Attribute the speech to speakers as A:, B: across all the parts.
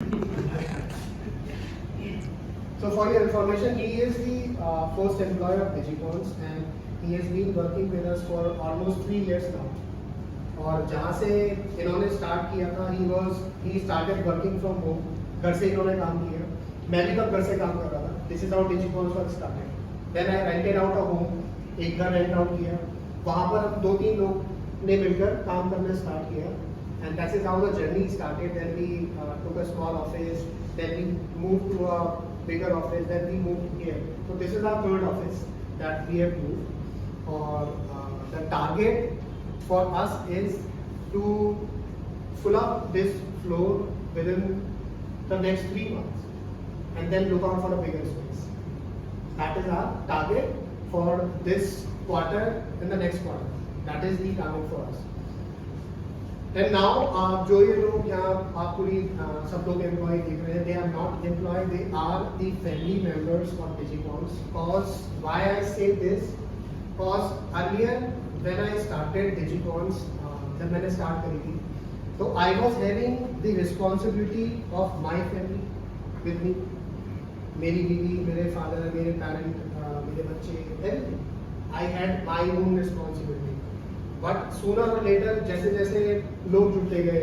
A: So for your information, he is the first employer of Digicons and he has been working with us for almost 3 years now. और जहाँ से इन्होंने start किया था, he started working from home. घर से इन्होंने काम किया. मैं भी तब घर से काम कर रहा था. This is how Digicons work started. Then I rented out a home. एक घर रेंट आउट किया. वहाँ पर 2-3 लोग ने मिलकर काम करना स्टार्ट किया. And that is how the journey started. Then we took a small office. Then we moved to a bigger office. Then we moved here. So this is our third office that we have moved. Or the target for us is to fill up this floor within the next 3 months, and then look out for a bigger space. That is our target for this quarter and the next quarter. That is the target for us. And now, जो ये लोग यहाँ आप पूरी सब लोग employ देख रहे हैं, they are not employed, they are the family members of Digicons. Cause why I say this? Cause earlier when I started Digicons, जब मैंने start करी थी, तो I was having the responsibility of my family with me. मेरी बीवी, मेरे father, मेरे parent, मेरे बच्चे, everything. I had my own responsibility. But sooner और लेटर जैसे जैसे लोग जुड़ते गए,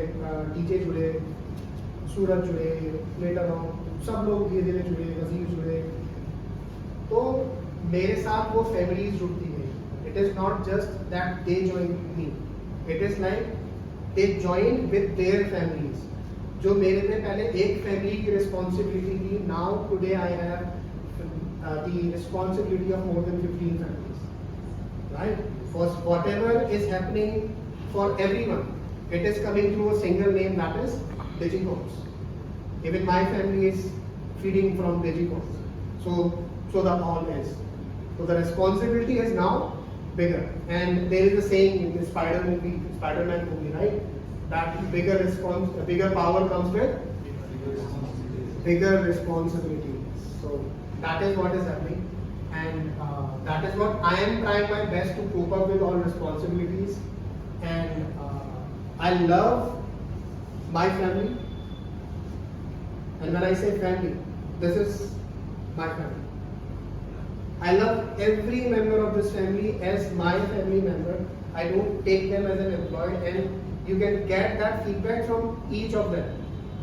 A: डीजे जुड़े, सूरज जुड़े, लेटर ऑन सब लोग धीरे धीरे जुड़े, वजीर जुड़े, तो मेरे साथ वो फैमिलीज जुड़ती गई. It is not just that they join me, it is like they join with their families. जो मेरे पे पहले एक फैमिली की रिस्पॉन्सिबिलिटी थी, now today I have the responsibility of more than 15 families. Right? For whatever is happening for everyone, it is coming through a single name, that is Digicons. Even my family is feeding from Digicons. So the all is. So the responsibility is now bigger. And there is a saying in the Spider-Man movie, right? That bigger power comes with bigger responsibility. So that is what is happening. And that is what I am trying my best to cope up with all responsibilities. And I love my family. And when I say family, this is my family. I love every member of this family as my family member. I don't take them as an employee, and you can get that feedback from each of them.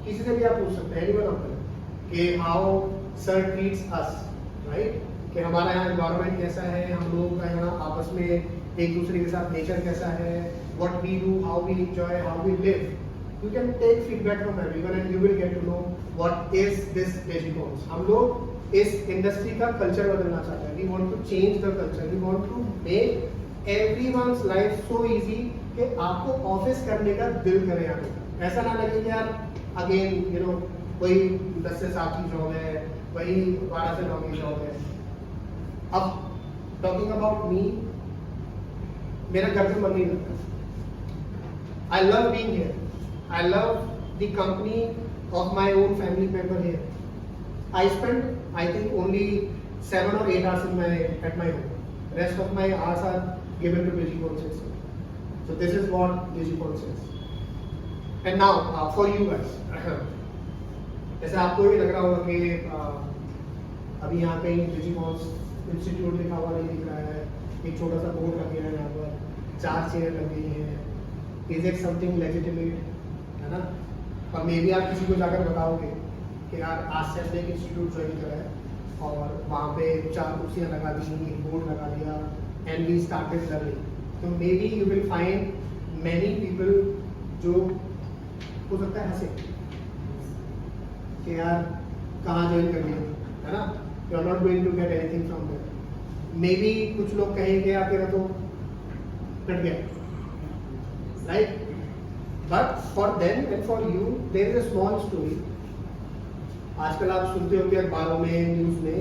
A: किसी से भी आप पूछ सकते हैं, anyone of them, कि how sir treats us, right? कि हमारा यहाँ एनवायरनमेंट कैसा है, हम लोगों का यहाँ आपस में एक दूसरे के साथ नेचर कैसा है, what we do, how we enjoy, how we live. You can take feedback from everyone and you will get to know what is this Digicons. हम लोग इस इंडस्ट्री का कल्चर बदलना चाहते हैं. We want to change the culture. We want to make everyone's life so easy कि आपको office करने का दिल करे आने का. ऐसा ना लगे कि यार अगेन वही 10 से 7 की जॉब है, वही 12 से 9 की जॉब है. अब टॉकिंग अबाउट मी, मेरा घर पे मन नहीं लगता. I love being here. I love the company of my own family member here. I spend I think only 7 or 8 hours at my home. Rest of my hours are given to Digicons. So this is what Digicons is. And now for you guys. जैसे आपको भी लग रहा होगा कि अभी यहाँ पे Digicons इंस्टीट्यूट लिखा हुआ नहीं दिख रहा है, एक छोटा सा बोर्ड लग गया है, यहाँ पर 4 चेयर लग गई हैं. इज इट समथिंग लेजिटिमेट, है ना? और मे बी आप किसी को जाकर बताओगे कि यार आज से हमने एक इंस्टीट्यूट ज्वाइन करा है और वहाँ पे 4 कुर्सियाँ लगा दी, एक बोर्ड लगा दिया, एंड वी स्टार्टेड लर्निंग. तो may be you will find many people जो हो सकता है हंसे कि यार कहाँ ज्वाइन कर लिया, है ना? You are not going to get anything from there. Maybe कुछ लोग कहेंगे यार तेरा तो कट गया, right? But for them and for you, there is a small story. आजकल आप सुनते होंगे अखबारों में, न्यूज़ में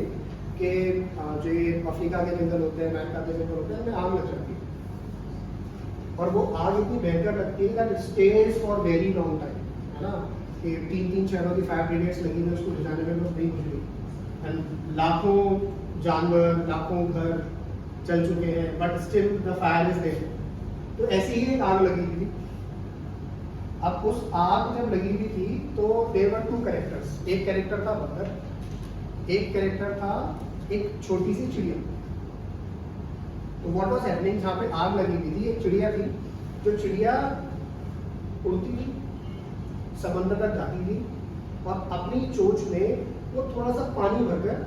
A: कि जो ये अफ्रीका के जंगल होते हैं, अमेरिका के जंगल होते हैं, उनमें आग लग जाती है. और वो आग इतनी भयंकर लगती है that it stays for very long time, है ना? कि 3-3 शहरों की फायर ब्रिगेड्स लगी हुई, उसको बुझाने में लोग नहीं बुझ. लाखों जानवर, लाखों घर चल चुके हैं, but still the fire is there. तो ऐसी ही एक आग लगी थी अब उस आग जब लगी हुई थी तो देयर वर 2 कैरेक्टर्स, एक कैरेक्टर था बंदर, एक कैरेक्टर था एक छोटी सी चिड़िया। तो व्हाट वाज हैपनिंग, जहाँ पे आग लगी हुई थी एक चिड़िया थी, जो चिड़िया उड़ती थी, समंदर तक जाती थी और अपनी चोंच में वो थोड़ा सा पानी भरकर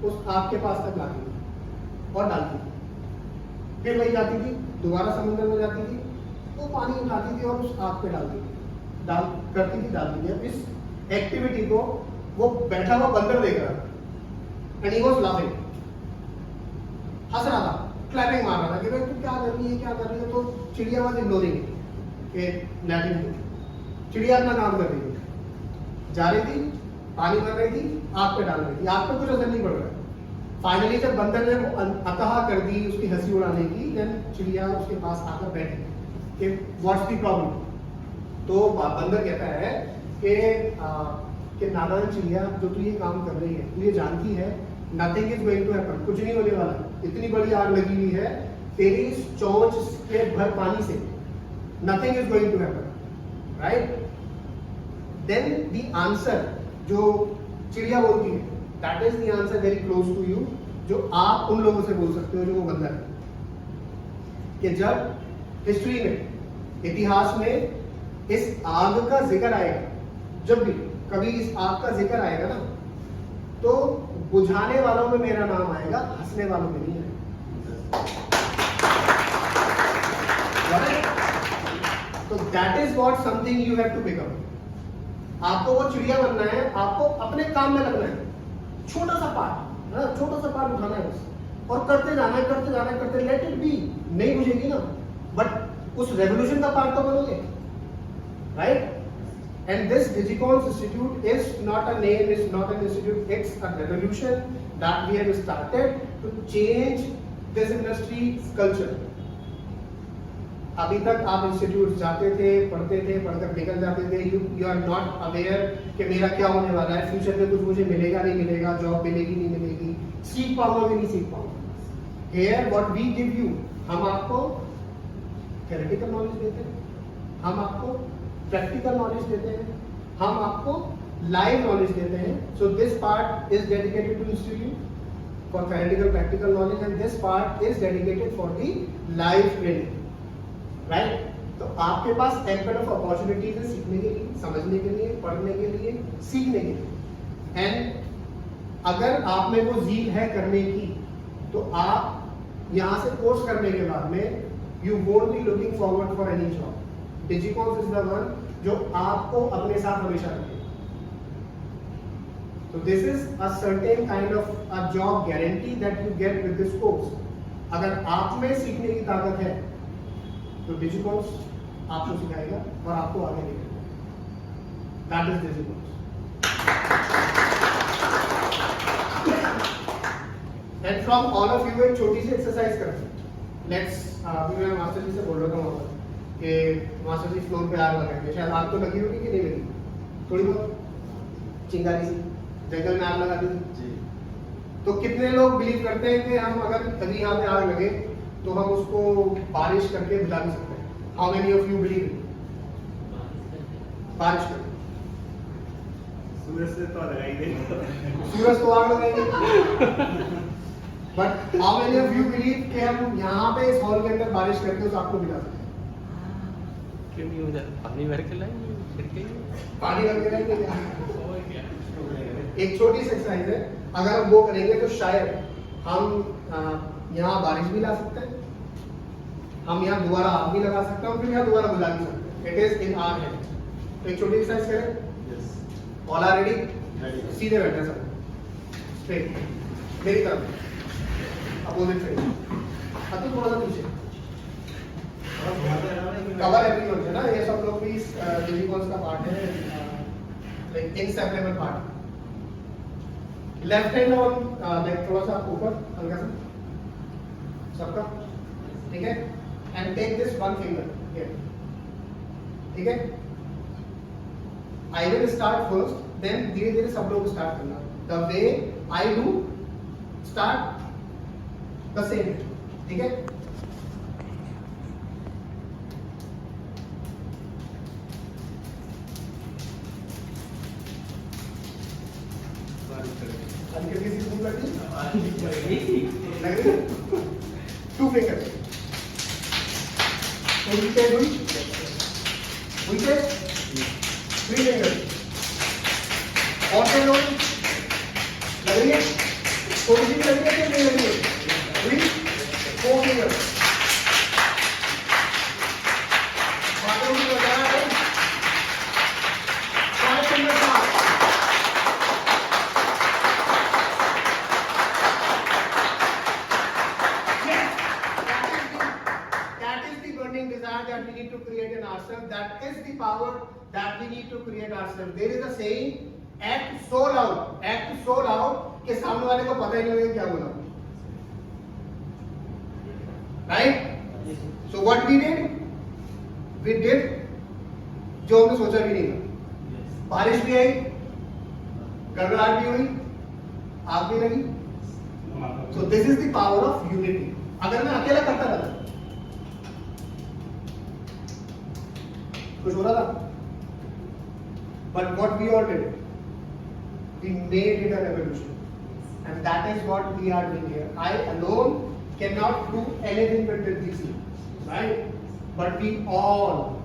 A: उस आग के पास तक लाती थी और डालती थी, फिर वही जाती थी, दोबारा समुद्र में जाती थी, वो पानी उठाती थी और उस आग पे डालती थी, डालती थी। अब इस एक्टिविटी को वो बैठा हुआ बंदर देख रहा था एंड ही वाज लाफिंग, हंस रहा था, क्लैपिंग मार रहा था कि भाई तू क्या कर रही है, क्या कर रही है। तो चिड़िया वाज इग्नोरिंग कि लेटिंग, चिड़िया अपना काम कर रही थी, जा रही थी, पानी भर रही थी, आग पे डाल रही थी, आग पे कुछ असर नहीं पड़ रहा है। फाइनली जब बंदर ने वो अतः कर दी उसकी हंसी उड़ाने की, देन चिड़िया उसके पास आकर बैठी कि व्हाट्स द प्रॉब्लम। तो बंदर कहता है कि नादान चिड़िया, जो तू ये काम कर रही है, तू ये जानती है nothing is going to happen, कुछ नहीं होने वाला, इतनी बड़ी आग लगी हुई है तेरी इस चोंच के भर पानी से, nothing is going to happen, right. Then the answer जो चिड़िया बोलती है, that is the answer very close to you, जो आप उन लोगों से बोल सकते हो जो वो बंदर है। कि जब हिस्ट्री में, इतिहास में इस आग का जिक्र आएगा, जब भी कभी इस आग का जिक्र आएगा ना, तो बुझाने वालों में मेरा नाम आएगा, हंसने वालों में नहीं आएगा। तो that is what something you have to become. आपको वो चिड़िया बनना है, आपको अपने काम में लगना है, छोटा सा पार्ट, छोटा सा पार्ट उठाना है बस, और करते जाना है, करते जाना है, करते, लेट इट बी, नहीं बुझेगी ना, बट उस रेवोल्यूशन का पार्ट तो बनोगे, right. And this Digicons Institute is not a name, it's not an institute, it's a revolution that we have started to change this industry's culture. अभी तक आप institute जाते थे, पढ़कर निकल जाते थे, you are not aware कि मेरा क्या होने वाला है, फ्यूचर में कुछ मुझे मिलेगा नहीं मिलेगा, जॉब मिलेगी नहीं मिलेगी, सीख पाऊंगा कि नहीं सीख पाऊंगा। Here what we give you, हम आपको theoretical knowledge देते हैं, हम आपको प्रैक्टिकल नॉलेज देते हैं, हम आपको लाइव नॉलेज देते हैं। So this part is dedicated to institute for theoretical practical knowledge and this part is dedicated for the live training, right. तो आपके पास एम्पल ऑफ अपॉर्चुनिटीज है सीखने के लिए, समझने के लिए, पढ़ने के लिए, सीखने के लिए। एंड अगर आप में वो ज़ील है करने की, तो आप यहाँ से कोर्स करने के बाद में you won't be looking forward for any job. Digicons is the one जो आपको अपने साथ हमेशा रखेगा। So this is a certain kind of a job guarantee that you get with this course. अगर आप में सीखने की ताकत है, तो Digicons आपको सिखाएगा और आपको आगे लेकर। That is Digicons. And from all of you एक छोटी सी एक्सरसाइज करते हैं। Let's अभी मैं मास्टर जी से बोल रहा था कि मास्टर जी फ्लोर पे आग लगाएंगे, शायद आग तो लगी होगी कि नहीं लगी, थोड़ी बहुत चिंगारी सी, जंगल में आग लगा दी। तो कितने लोग बिलीव करते हैं कि हम अगर कभी यहाँ पे आग लगे तो हम उसको बारिश करके बुझा भी सकते हैं? How many of you believe? बारिश करके
B: सूरज से तो लगाएंगे,
A: सूरज तो आग लगाएंगे, but how many of you believe कि हम यहाँ पे इस हॉल के अंदर बारिश करके उस आग को बुझा सकते हैं?
C: क्यों नहीं हो जाता? पानी भर के लाएंगे, छिड़के
A: पानी भर के लाएंगे क्या? एक छोटी सी एक्सरसाइज है, अगर हम वो करेंगे तो शायद हम यहाँ बारिश भी ला सकते हैं, हम यहाँ दोबारा आग भी लगा सकते हैं और फिर यहाँ दोबारा बुझा भी सकते हैं। It is in our hand. तो एक छोटी एक्सरसाइज करें। All are ready? सीधे बैठे सब, स्ट्रेट मेरी तरफ, अपोजिट साइड। अब तो थोड़ा सा पीछे, कवर एवरीवन है ना, ये सब लोग भी Digicons का पार्ट है, like inseparable part. Left hand on like थोड़ा सा ऊपर हल्का सा सबका, ठीक है। And take this one finger here, ठीक है। I will start first, then धीरे धीरे सब लोग स्टार्ट करना, the way I do, start the same, ठीक है। हल्की सी स्पून लग रही लग रही 2 fingers हुई से 3 fingers और से लोग लग रही है थोड़ी सी लग रही है कि नहीं लग रही है हुई 4 fingers बातों में बताया है 5 fingers desire that we need to create in ourselves. That is the power that we need to create ourselves. There is a saying, act so loud कि सामने वाले को पता ही नहीं होगा क्या बोला. Right? So what we did जो हमने सोचा भी नहीं था. बारिश भी आई, गड़बड़ाहट भी हुई, आग भी लगी. So this is the power of unity. अगर मैं अकेला करता रहता कुछ हो रहा था but what we all did we made it a revolution and that is what we are doing here. I alone cannot do anything with DC, right? But we all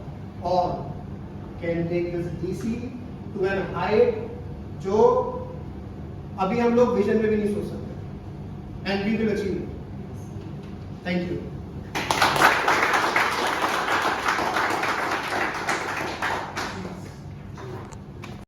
A: can take this DC to an height जो अभी हम लोग vision में भी नहीं सोच सकते and we will achieve it. Thank you.